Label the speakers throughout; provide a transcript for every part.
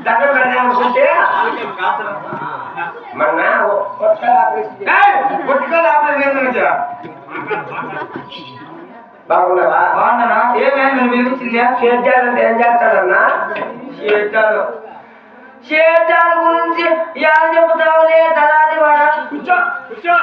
Speaker 1: దగ్గర అనుకుంటే మన బాగున్నావా?
Speaker 2: బాగున్నానా? ఏమైనా వినిపించిందా?
Speaker 1: సేద్యాలంటే ఏం చేస్తాడన్నా?
Speaker 2: సేద్యాల గురించి ఎలా చెబుతావులే దళాలి వాడా? కూర్చో కూర్చో.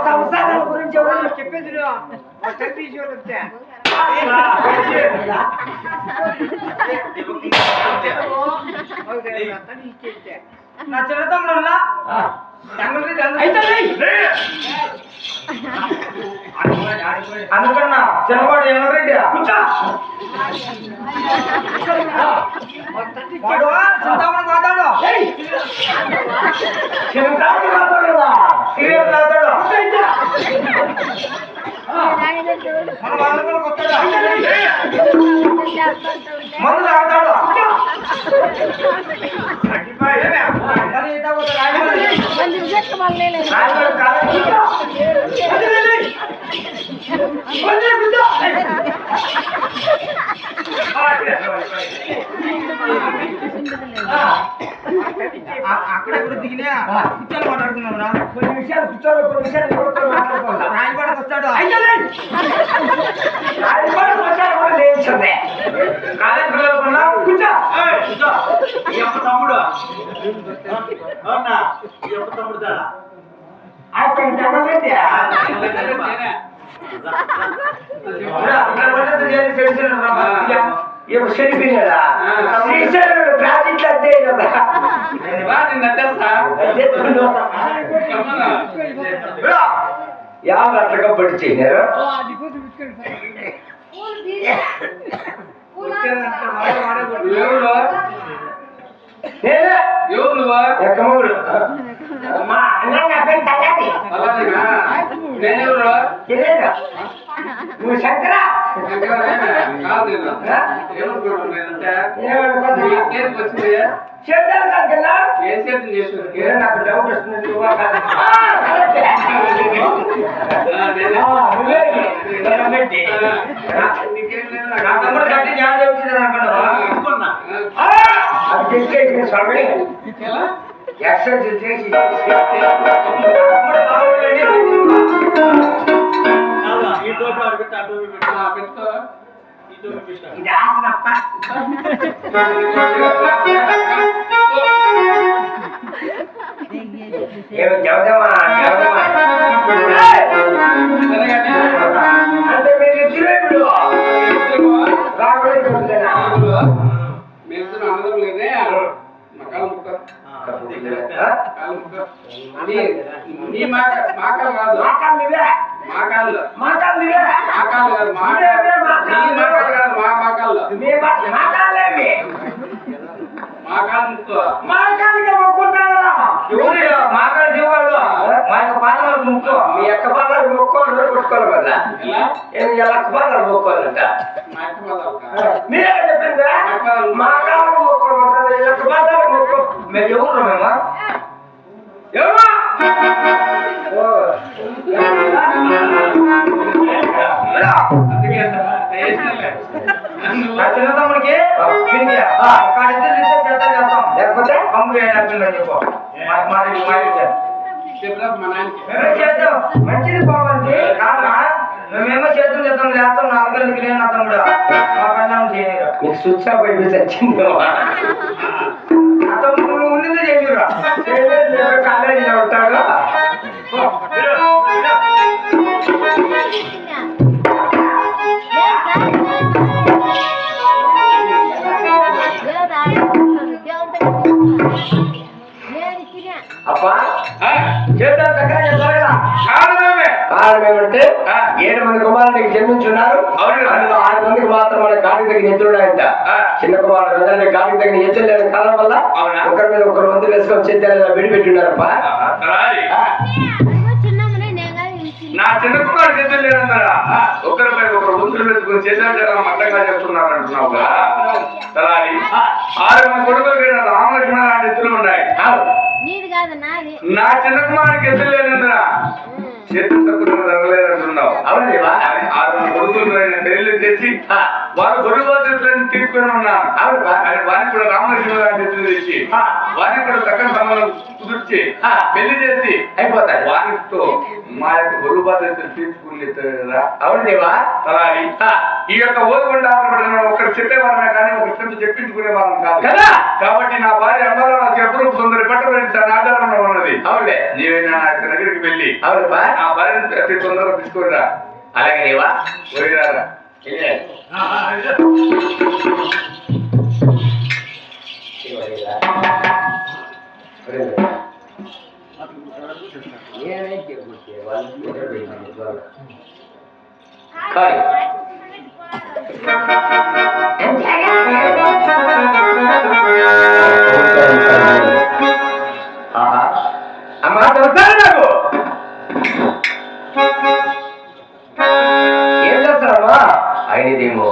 Speaker 1: సంసారాల గురించి
Speaker 2: చెప్పేది నా చిన్న తమ్ముడు అనుకున్నా చిన్నవాడు ఎవరెడ్డి వాడు చింతామణి మాట్లాడు
Speaker 1: చింతామణి మాట్లాడదా
Speaker 2: సీరియల్ మాట్లాడు మందు తాగుతాడు అక్కడెక్కడ దిగినా కూర్చొని మాట్లాడుకున్నావురా
Speaker 1: కొన్ని విషయాలు కూర్చోరు కొన్ని విషయాలు
Speaker 2: రాయపాడకు వస్తాడు
Speaker 1: కూడా లేచింది
Speaker 2: కాలేజ్ పిల్లలకున్నా కూర్చో తమ్ముడు అవునా తమ్ముడు తాడా
Speaker 1: చెడిపోయినా శ్రీశైలుడు ప్రాజెక్టులు అంతే కదా యాభై అట్లగా పడి చేయనారు ఎక్కమూడు మా అన్న నువ్వు శంకరా చేద్దాం కన్నా నాకు డౌట్ వస్తుంది స్వామి ఎక్సర్సైజ్ చేసి ఇది ఆసనప్ప ఏమి జవదమా అంటే మీరు తిరుగుడు
Speaker 2: మాకాలు జీవాళ్ళు మా యొక్క పాదాలు ముక్కు
Speaker 1: మీ యొక్క పాదాలు మొక్కోవాలి కొట్టుకోవాలి కదా ఏమి ఎలా పాదాలు మొక్కోవాలంట మీరే చెప్పిందా మా కాలం మొక్కోమంటారు యొక్క పాదాలు మొక్కో మేము ఎవరు మేమా ఎవరా
Speaker 2: చిన్న తమ్ముడికి చేస్తాం లేకపోతే పంపు వేయాలని చెప్పు చేద్దాం మంచిది బాగుంది కాదా మేమేమో చేతులు చేద్దాం లేస్తాం 4 గంటలకి లేని అతను కూడా మా పైన చేయరు
Speaker 1: మీకు స్విచ్ ఆఫ్ అయిపోయి వచ్చింది
Speaker 2: అతను ఉన్నది చేయురా
Speaker 1: కాలేజీలో ఉంటాడు అప్పా
Speaker 2: చేద్దాం చక్కగా
Speaker 1: కారణం ఏమంటే 7 మంది కుమారుడికి జన్మించున్నారు అందులో 6 మందికి మాత్రం మన గాడికి తగిన ఎత్తులున్నాయంట చిన్న కుమారుడు గాడికి తగిన ఎత్తులు లేని కారణం వల్ల ఒకరి మీద ఒకరు వంతు వేసుకొని చేద్దాం విడిపెట్టి ఉన్నారప్ప
Speaker 3: నా చిన్న కుమారు చేతులు లేదంటారా ఒకరిపై ఒకరు ఉసురు పెట్టుకుని చేతులు మట్టంగా చెప్తున్నారు అంటున్నావుగా తలారి 6 మంది కొడుకులు రామలక్ష్మణ లాంటి ఎత్తులు ఉన్నాయి. నా చిన్న కుమారుడికి ఎత్తులు లేదంటారా చేతులు తక్కువ జరగలేదంటున్నావు.
Speaker 1: అవును
Speaker 3: 6 మంది కొడుకులు పెళ్లి చేసి వారు గొడవ బాధ్యతలను తీసుకుని ఉన్నారు. వారికి కూడా రామలక్ష్మణ లాంటి ఎత్తులు తెచ్చి వారికి కూడా చక్కని సంబంధం కుదిర్చి పెళ్లి చేసి
Speaker 1: అయిపోతాయి.
Speaker 3: వారితో మా యొక్క గొడవ బాధ్యతలు తీసుకుని కదా.
Speaker 1: అవును దేవా
Speaker 3: తలారి ఈ యొక్క ఓదుకుండా ఒకరు చెప్పేవారమే కానీ ఒకరి చెప్పించుకునే వాళ్ళం కాదు
Speaker 1: కదా.
Speaker 3: కాబట్టి నా భార్య అమ్మాలో నాకు ఎప్పుడు సుందరి పట్టబడి సార్ ఆధారంలో ఉన్నది.
Speaker 1: అవునులే
Speaker 3: నీవైనా నా యొక్క దగ్గరికి వెళ్ళి
Speaker 1: అవును
Speaker 3: నా భార్యను అతి తొందరగా తీసుకురా.
Speaker 1: అలాగే దేవా
Speaker 3: పోయిరారా.
Speaker 1: అమ్మా దొరుకుతారు నాకు ఏం చేస్తారమ్మా అయినదేమో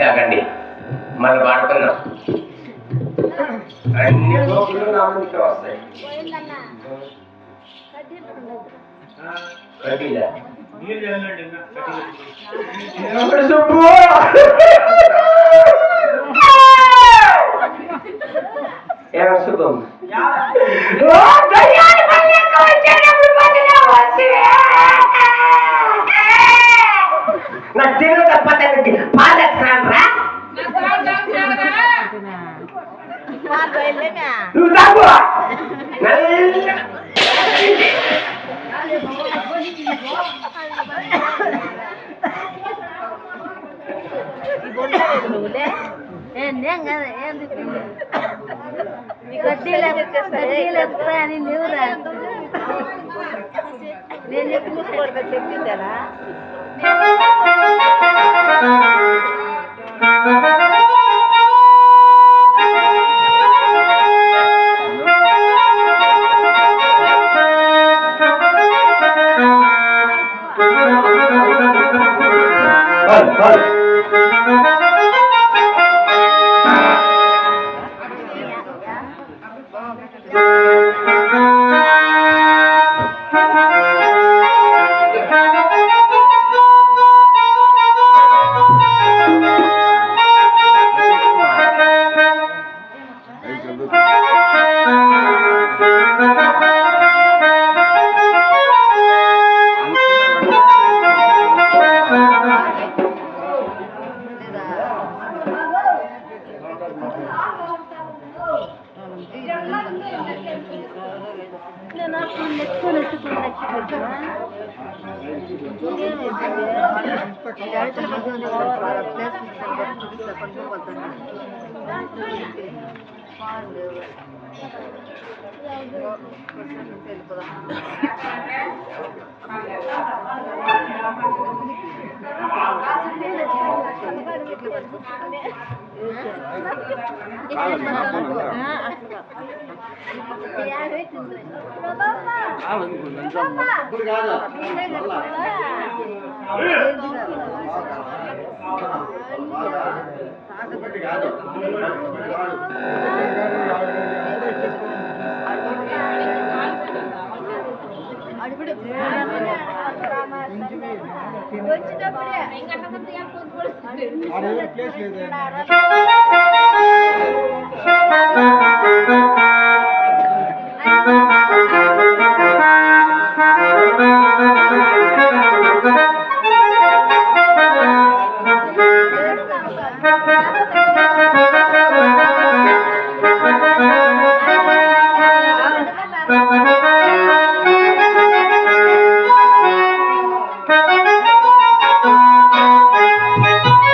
Speaker 1: తాగండి మళ్ళీ వాడుకున్నాం అన్ని గోపులు నా ముందుకే వస్తాయి. ఏమో శుభం నాకు తిరుగు తప్పదండి పాదక్రాండ్రా నువ్వు తాగు
Speaker 4: అని నువ్వు రా నేను ఎప్పుడు చెప్పిందా వచ్చినప్పుడే